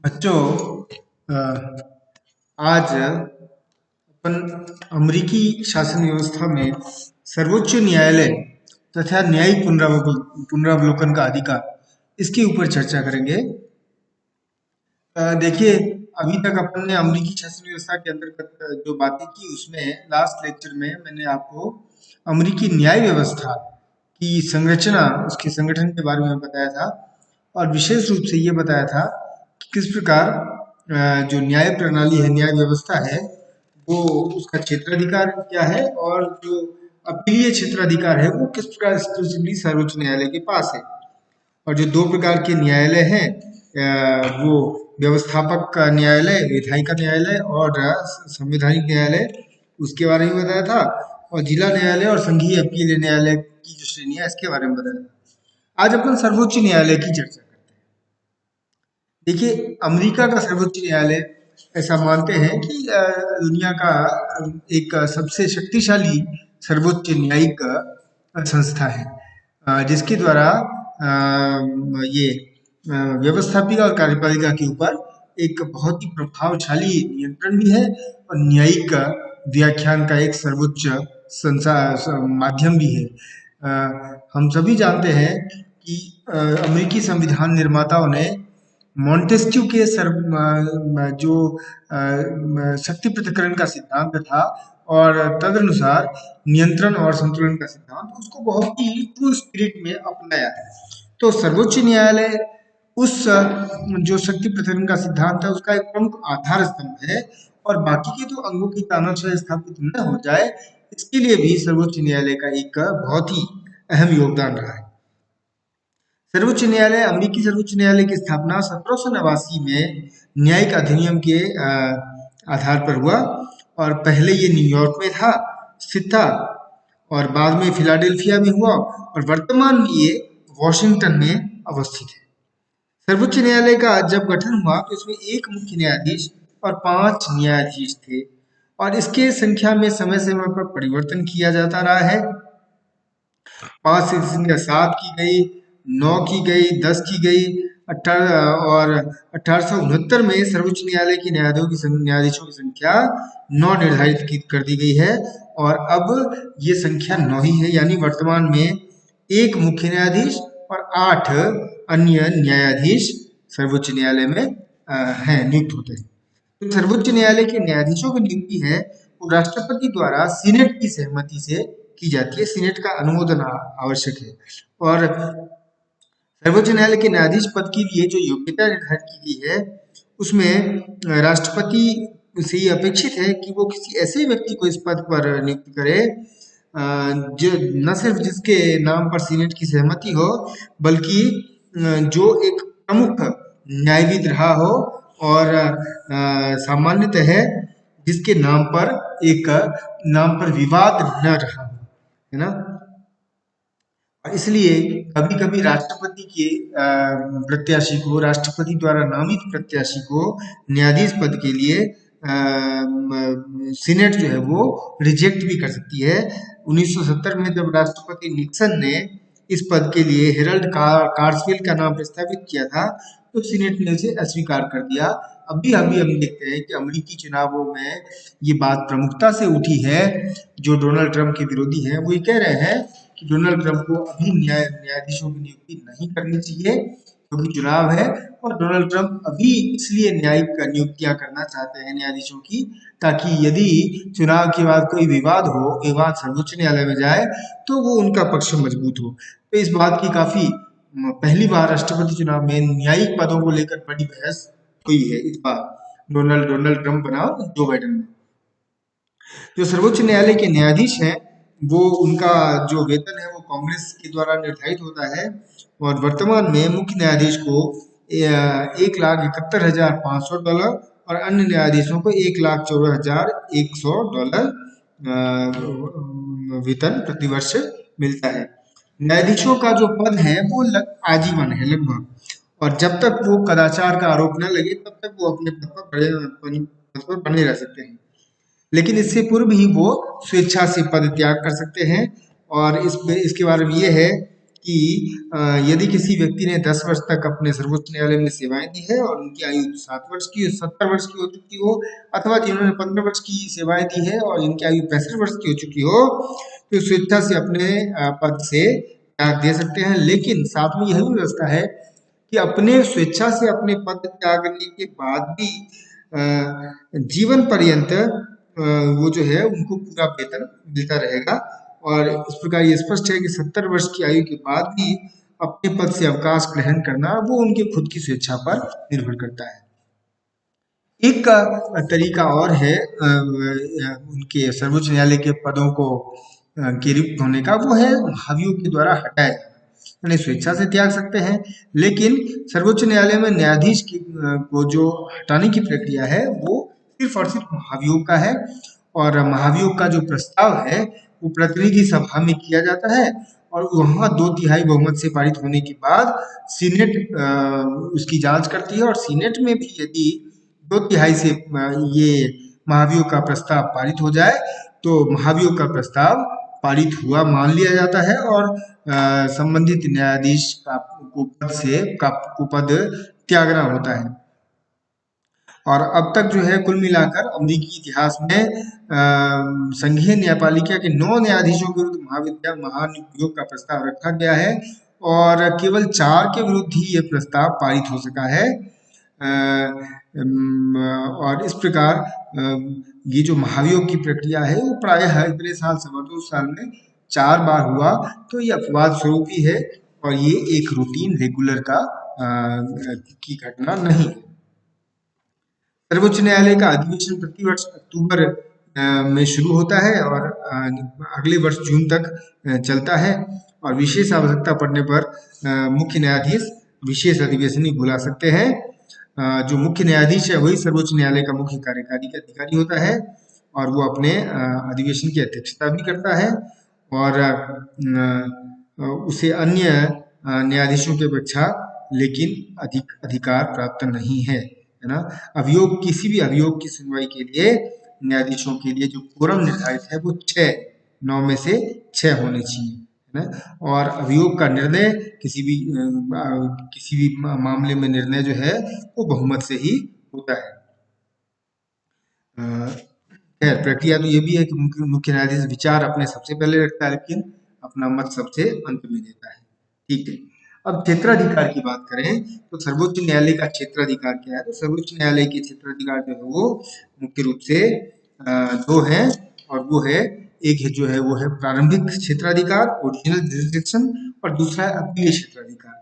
बच्चों, अ, आज अपन अमेरिकी शासन व्यवस्था में सर्वोच्च न्यायालय तथा न्यायिक पुनरावलोकन का अधिकार, इसके ऊपर चर्चा करेंगे। देखिए, अभी तक अपन ने अमेरिकी शासन व्यवस्था के अंतर्गत जो बातें की, उसमें लास्ट लेक्चर में मैंने आपको अमेरिकी न्याय व्यवस्था की संरचना, उसके संगठन के बारे में बताया था और विशेष रूप से ये बताया था कि किस प्रकार जो न्याय प्रणाली है, न्याय व्यवस्था है, वो उसका क्षेत्राधिकार क्या है और जो अपीलीय क्षेत्राधिकार है वो किस प्रकार एक्सक्लूसिवली सर्वोच्च न्यायालय के पास है। और जो दो प्रकार के न्यायालय हैं, वो व्यवस्थापक न्यायालय, विधायिका न्यायालय और संवैधानिक न्यायालय, उसके बारे में बताया था। और जिला न्यायालय और संघीय अपील न्यायालय की जो श्रेणी है, इसके बारे में बताया था। आज अपन सर्वोच्च न्यायालय की चर्चा करते हैं। देखिए, अमेरिका का सर्वोच्च न्यायालय ऐसा मानते हैं कि दुनिया का एक सबसे शक्तिशाली सर्वोच्च न्यायिक संस्था है, जिसके द्वारा ये व्यवस्थापिका और कार्यपालिका के ऊपर एक बहुत ही प्रभावशाली नियंत्रण भी है और न्यायिक व्याख्यान का एक सर्वोच्च माध्यम भी है। हम सभी जानते हैं कि अमेरिकी संविधान निर्माताओं ने मॉन्टेस्क्यू के जो शक्ति पृथक्करण का सिद्धांत था और तदनुसार नियंत्रण और संतुलन का सिद्धांत, उसको बहुत ही ट्रू स्पिरिट में अपनाया है। तो सर्वोच्च न्यायालय उस जो शक्ति पृथक्करण का सिद्धांत है, उसका एक प्रमुख आधार स्तंभ है और बाकी के जो अंगों की तानाशाही स्थापित न हो जाए, इसके लिए भी सर्वोच्च न्यायालय का एक बहुत ही अहम योगदान रहा है। सर्वोच्च न्यायालय, अमेरिकी सर्वोच्च न्यायालय की स्थापना 1789 में न्यायिक अधिनियम के आधार पर हुआ और पहले ये न्यूयॉर्क में था, स्थित था, और बाद में फिलाडेल्फिया में हुआ और वर्तमान में ये वॉशिंगटन में अवस्थित है। सर्वोच्च न्यायालय का जब गठन हुआ तो इसमें एक मुख्य न्यायाधीश और 5 न्यायाधीश थे और इसके संख्या में समय समय पर परिवर्तन किया जाता रहा है। 5 से संख्या 7 की गई, 9 की गई, 10 की गई, 18 और 1869 में सर्वोच्च न्यायालय के न्यायाधीशों की संख्या 9 निर्धारित कर दी गई है और अब ये संख्या 9 ही है, यानी वर्तमान में एक मुख्य न्यायाधीश और 8 अन्य न्यायाधीश सर्वोच्च न्यायालय में हैं, नियुक्त होते हैं। तो सर्वोच्च न्यायालय के न्यायाधीशों की नियुक्ति है वो राष्ट्रपति द्वारा सीनेट की सहमति से की जाती है। सीनेट का अनुमोदन आवश्यक है और सर्वोच्च न्यायालय के न्यायाधीश पद के लिए जो योग्यता निर्धारित की गई है, उसमें राष्ट्रपति से ये अपेक्षित है कि वो किसी ऐसे व्यक्ति को इस पद पर नियुक्त करे जो न सिर्फ जिसके नाम पर सीनेट की सहमति हो, बल्कि जो एक प्रमुख न्यायविद रहा हो और सामान्यतः है जिसके नाम पर विवाद न रहा हो, है ना। इसलिए कभी कभी राष्ट्रपति के प्रत्याशी को, राष्ट्रपति द्वारा नामित प्रत्याशी को न्यायाधीश पद के लिए सीनेट जो है वो रिजेक्ट भी कर सकती है। 1970 में जब राष्ट्रपति निक्सन ने इस पद के लिए हेरल्ड कार्सवेल का नाम प्रस्तावित किया था, तो सीनेट ने उसे अस्वीकार कर दिया। अभी अभी हम देखते हैं कि अमेरिकी चुनावों में ये बात प्रमुखता से उठी है। जो डोनाल्ड ट्रंप के विरोधी हैं वो ये कह रहे हैं कि डोनाल्ड ट्रंप को अभी न्यायाधीशों की नियुक्ति नहीं करनी चाहिए क्योंकि चुनाव है, और डोनाल्ड ट्रंप अभी इसलिए न्यायिक नियुक्तियां करना चाहते हैं न्यायाधीशों की, ताकि यदि चुनाव के बाद कोई विवाद हो, विवाद सर्वोच्च न्यायालय में जाए, तो वो उनका पक्ष मजबूत हो। तो इस बात की काफी पहली बार राष्ट्रपति चुनाव में न्यायिक पदों को लेकर बड़ी बहस हुई है इस बार, डोनाल्ड ट्रंप बनाम जो बाइडेन में। जो सर्वोच्च न्यायालय के न्यायाधीश हैं, वो उनका जो वेतन है वो कांग्रेस के द्वारा निर्धारित होता है और वर्तमान में मुख्य न्यायाधीश को $1,71,500 और अन्य न्यायाधीशों को $1,14,100 वेतन प्रतिवर्ष मिलता है। न्यायाधीशों का जो पद है वो आजीवन है लगभग, और जब तक वो कदाचार का आरोप न लगे तब तक वो अपने पद पर बने रह सकते हैं। लेकिन इससे पूर्व ही वो स्वेच्छा से पद त्याग कर सकते हैं। और इसके बारे में ये है कि यदि किसी व्यक्ति ने 10 वर्ष तक अपने सर्वोच्च न्यायालय में सेवाएं दी है और उनकी आयु 7 वर्ष की 70 वर्ष की हो चुकी हो, अथवा जिन्होंने 15 वर्ष की सेवाएं दी है और इनकी आयु 65 वर्ष की हो चुकी हो, तो स्वेच्छा से अपने पद से त्याग दे सकते हैं। लेकिन साथ में यह भी व्यवस्था है कि अपने स्वेच्छा से अपने पद त्यागने के बाद भी जीवन पर्यंत वो जो है उनको पूरा वेतन मिलता रहेगा। और इस प्रकार ये स्पष्ट है कि 70 वर्ष की आयु के बाद भी अपने पद से अवकाश ग्रहण करना वो उनके खुद की स्वेच्छा पर निर्भर करता है। एक तरीका और है उनके सर्वोच्च न्यायालय के पदों को के रिक्त होने का, वो है महाभियोग के द्वारा हटाया जाना। यानी स्वेच्छा से त्याग सकते हैं, लेकिन सर्वोच्च न्यायालय में न्यायाधीश को जो हटाने की प्रक्रिया है वो सिर्फ और सिर्फ महाभियोग का है। और महाभियोग का जो प्रस्ताव है वो प्रतिनिधि सभा में किया जाता है और वहाँ 2/3 बहुमत से पारित होने के बाद सीनेट उसकी जांच करती है, और सीनेट में भी यदि 2/3 से ये महाभियोग का प्रस्ताव पारित हो जाए तो महाभियोग का प्रस्ताव पारित हुआ मान लिया जाता है और संबंधित न्यायाधीश को पद त्यागना होता है। और अब तक जो है कुल मिलाकर अमेरिकी इतिहास में संघीय न्यायपालिका के 9 न्यायाधीशों के विरुद्ध महाभियोग का प्रस्ताव रखा गया है और केवल 4 के विरुद्ध ही ये प्रस्ताव पारित हो सका है। और इस प्रकार ये जो महाभियोग की प्रक्रिया है वो प्रायः इतने साल 2 साल में 4 बार हुआ, तो ये अपवाद स्वरूप ही है और ये एक रूटीन रेगुलर की घटना नहीं है। सर्वोच्च न्यायालय का अधिवेशन प्रतिवर्ष अक्टूबर में शुरू होता है और अगले वर्ष जून तक चलता है। और विशेष आवश्यकता पड़ने पर मुख्य न्यायाधीश विशेष अधिवेशन ही बुला सकते हैं। जो मुख्य न्यायाधीश है वही सर्वोच्च न्यायालय का मुख्य कार्यकारी अधिकारी होता है और वो अपने अधिवेशन की अध्यक्षता भी करता है और उसे अन्य न्यायाधीशों की अपेक्षा लेकिन अधिकार प्राप्त नहीं है ना। अभियोग, किसी भी अभियोग की सुनवाई के लिए न्यायाधीशों के लिए जो कोरम निर्धारित है वो 9 में से 6 होने चाहिए, है ना। और अभियोग का निर्णय किसी भी मामले में निर्णय जो है वो बहुमत से ही होता है। खैर प्रक्रिया तो ये भी है कि मुख्य न्यायाधीश विचार अपने सबसे पहले रखता है लेकिन अपना मत सबसे अंत में देता है। ठीक है, अब क्षेत्राधिकार की बात करें तो सर्वोच्च न्यायालय का क्षेत्राधिकार क्या है। तो सर्वोच्च न्यायालय के क्षेत्राधिकार जो है वो मुख्य रूप से 2 हैं और वो है, एक है जो है वो है प्रारंभिक क्षेत्राधिकार ओरिजिनल जुरिसडिक्शन और दूसरा है अपीलीय क्षेत्राधिकार।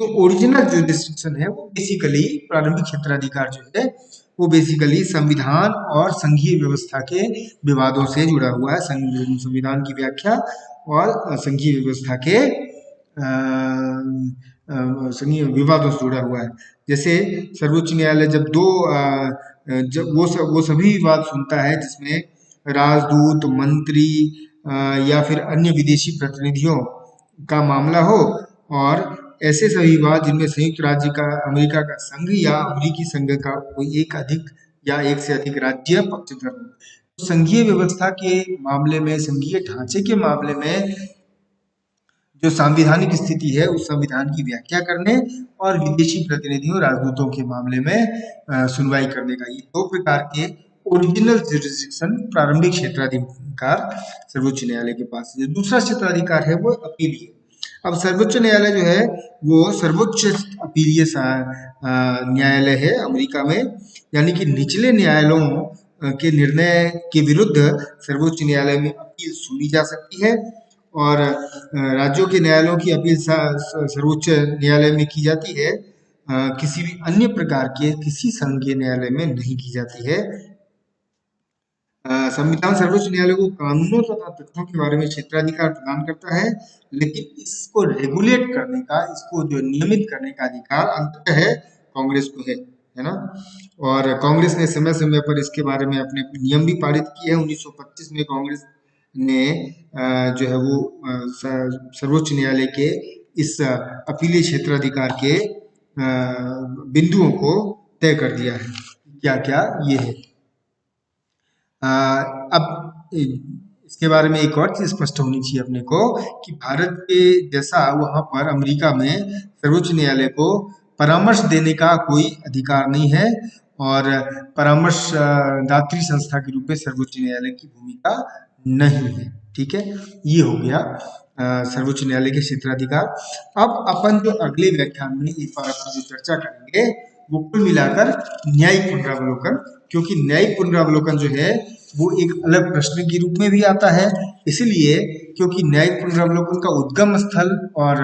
जो ओरिजिनल जुरिसडिक्शन है वो बेसिकली प्रारंभिक क्षेत्राधिकार जो है वो बेसिकली संविधान और संघीय व्यवस्था के विवादों से जुड़ा हुआ है। संविधान की व्याख्या और संघीय व्यवस्था के संघीय विवादों से जुड़ा हुआ है। जैसे सर्वोच्च न्यायालय जब वो सभी विवाद सुनता है जिसमें राजदूत, मंत्री या फिर अन्य विदेशी प्रतिनिधियों का मामला हो और ऐसे सभी विवाद जिनमें संयुक्त राज्य का अमेरिका का संघ या अमेरिकी संघ का कोई एक से अधिक राज्य पक्षधर हो। संघीय व्यवस्था के मामले में, संघीय ढांचे के मामले में जो संवैधानिक स्थिति है उस संविधान की व्याख्या करने और विदेशी प्रतिनिधियों, राजदूतों के मामले में सुनवाई करने का, ये 2 प्रकार के ओरिजिनल जुरिसडिक्शन प्रारंभिक क्षेत्राधिकार सर्वोच्च न्यायालय के पास है। दूसरा क्षेत्राधिकार है वो अपीलीय। अब सर्वोच्च न्यायालय जो है वो सर्वोच्च अपीलीय न्यायालय है अमेरिका में, यानी कि निचले न्यायालयों के निर्णय के विरुद्ध सर्वोच्च न्यायालय में अपील सुनी जा सकती है और राज्यों के न्यायालयों की अपील सर्वोच्च न्यायालय में की जाती है, किसी भी अन्य प्रकार के किसी संघीय न्यायालय में नहीं की जाती है। संविधान सर्वोच्च न्यायालय को कानूनों तथा तथ्यों के बारे में क्षेत्राधिकार प्रदान करता है, लेकिन इसको रेगुलेट करने का, इसको जो नियमित करने का अधिकार अंततः है कांग्रेस को है ना। और कांग्रेस ने समय समय पर इसके बारे में अपने नियम भी पारित किए हैं। 1925 में कांग्रेस ने जो है वो सर्वोच्च न्यायालय के इस अपीलीय क्षेत्राधिकार के बिंदुओं को तय कर दिया है। क्या क्या ये है। अब इसके बारे में एक और चीज स्पष्ट होनी चाहिए अपने को कि भारत के जैसा वहां पर अमेरिका में सर्वोच्च न्यायालय को परामर्श देने का कोई अधिकार नहीं है और परामर्श दात्री संस्था के रूप में सर्वोच्च न्यायालय की भूमिका नहीं है। ठीक है, ये हो गया सर्वोच्च न्यायालय के क्षेत्राधिकार। अब अपन जो अगले व्याख्यान में एक बार अपन जो चर्चा करेंगे वो कुल मिलाकर न्यायिक पुनरावलोकन, क्योंकि न्यायिक पुनरावलोकन जो है वो एक अलग प्रश्न के रूप में भी आता है, इसलिए क्योंकि न्यायिक पुनरावलोकन का उद्गम स्थल और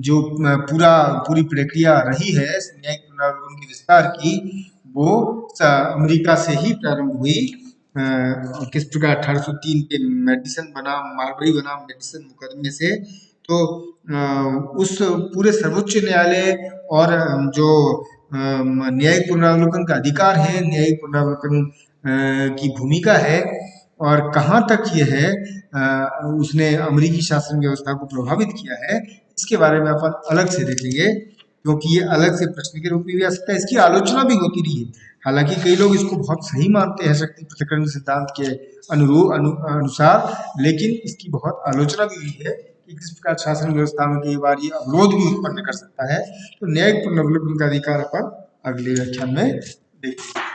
जो पूरी प्रक्रिया रही है न्यायिक पुनरावलोकन के विस्तार की, वो अमेरिका से ही प्रारंभ हुई। किस प्रकार 1803 के मेडिसन बनाम मार्बरी बनाम मेडिसन मुकदमे से, तो उस पूरे सर्वोच्च न्यायालय और जो न्यायिक पुनरावलोकन का अधिकार है, न्यायिक पुनरावलोकन की भूमिका है और कहाँ तक ये है उसने अमेरिकी शासन व्यवस्था को प्रभावित किया है, इसके बारे में अपन अलग से देखेंगे, क्योंकि ये अलग से प्रश्न के रूप में भी आ सकता है। इसकी आलोचना भी होती रही है, हालांकि कई लोग इसको बहुत सही मानते हैं शक्ति पृथक्करण सिद्धांत के अनुसार, लेकिन इसकी बहुत आलोचना भी हुई है कि किस प्रकार शासन व्यवस्था में कई बार ये अवरोध भी उत्पन्न कर सकता है। तो न्यायिक पुनरावलोकन का अधिकार अपन अगले व्याख्यान में देखेंगे।